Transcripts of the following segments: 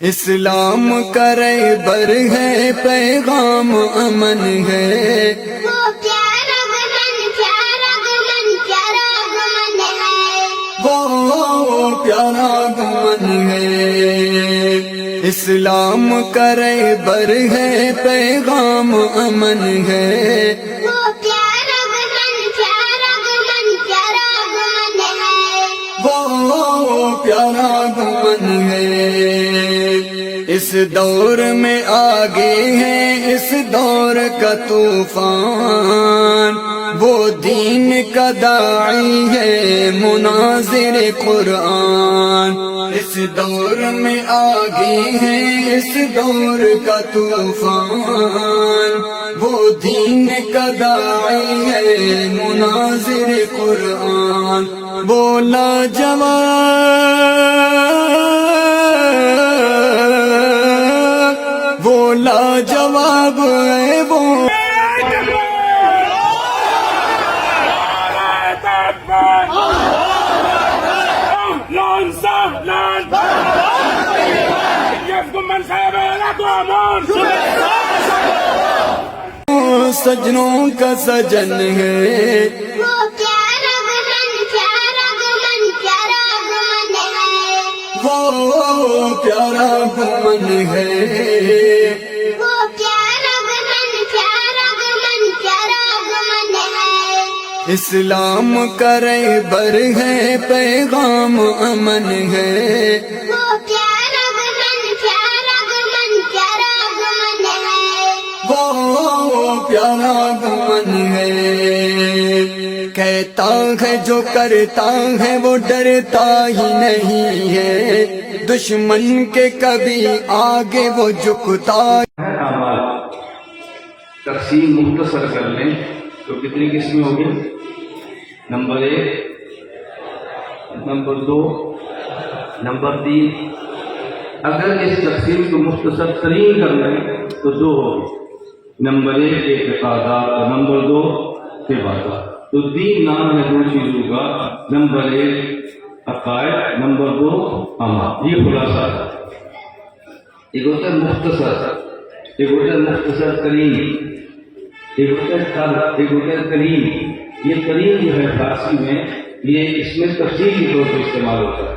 اسلام کرے بر ہے پیغام امن ہے، وہ پیارا گمن پیارا گمن پیارا گمن ہے، وہ پیارا گمن ہے۔ اسلام کرے بر ہے پیغام امن ہے، وہ پیارا گمن پیارا گمن پیارا گمن ہے، وہ پیارا گمن ہے۔ اس دور میں آگے ہے اس دور کا طوفان، وہ دین کا داعی ہے مناظر قرآن۔ اس دور میں آگے ہے اس دور کا طوفان، وہ دین کا داعی ہے مناظر قرآن۔ بولا جواب، بولا جواب ہے وہ سجنوں کا سجن ہے، وہ پیارا گمن پیارا گمن پیارا گمن ہے، وہ پیارا گمن ہے۔ وہ پیارا گمن پیارا گمن پیارا گمن ہے، اسلام کرے بر ہے پیغام امن ہے، وہ پیارا گمن پیارا گمن پیارا گمن ہے، وہ پیارا گمن ہے۔ کہتا ہے جو کرتا ہے وہ ڈرتا ہی نہیں ہے، دشمن کے کبھی آگے وہ جھکتا اعمال تقسیم مختصر کر لیں تو کتنی قسمیں ہوگی؟ Number 1، number 2، number 3۔ اگر اس تقسیم کو مختصر ترین کر لیں تو 2 ہوگی، نمبر 1 اعتقادات اور نمبر 2 عبادات۔ تو 3 نام ہے 2 چیزوں کا، نمبر 1 عقائد، نمبر 2 اعمال۔ یہ خلاصہ ہے۔ ایک ہوتا ہے مختصر، ایک ہوتا ہے مختصر ترین، ایک ہوتا ہے کریم۔ یہ کریم جو ہے فارسی میں، یہ اس میں تفصیل کے طور پر استعمال ہوتا ہے۔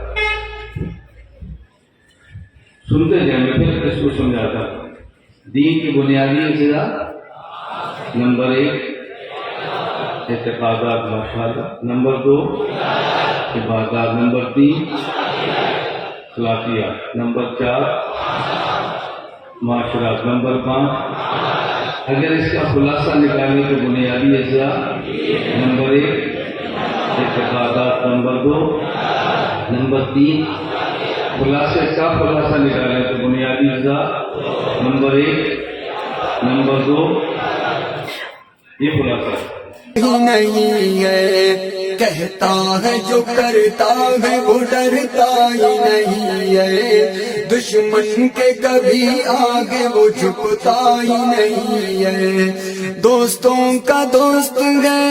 سنتے جائیں، میں پھر اس کو سمجھاتا ہوں۔ دین کی بنیادی اجزاء، نمبر 1 اعتقادات ماشاءاللہ، نمبر 2 عبادات، نمبر 3 اخلاقیات، نمبر 4 معاشرات، نمبر 5۔ اگر اس کا خلاصہ نکالنے تو بنیادی اجزاء، نمبر 1 اعتقادات، نمبر 2 نمبر 3 خلاصے کا خلاصہ نکالیں تو بنیادی اجزاء، نمبر 1 نمبر 2 یہ خلاصہ ہی نہیں ہے، کہتا ہے جو کرتا ہے وہ ڈرتا ہی نہیں ہے، دشمن کے کبھی آگے وہ جھکتا ہی نہیں ہے، دوستوں کا دوست ہے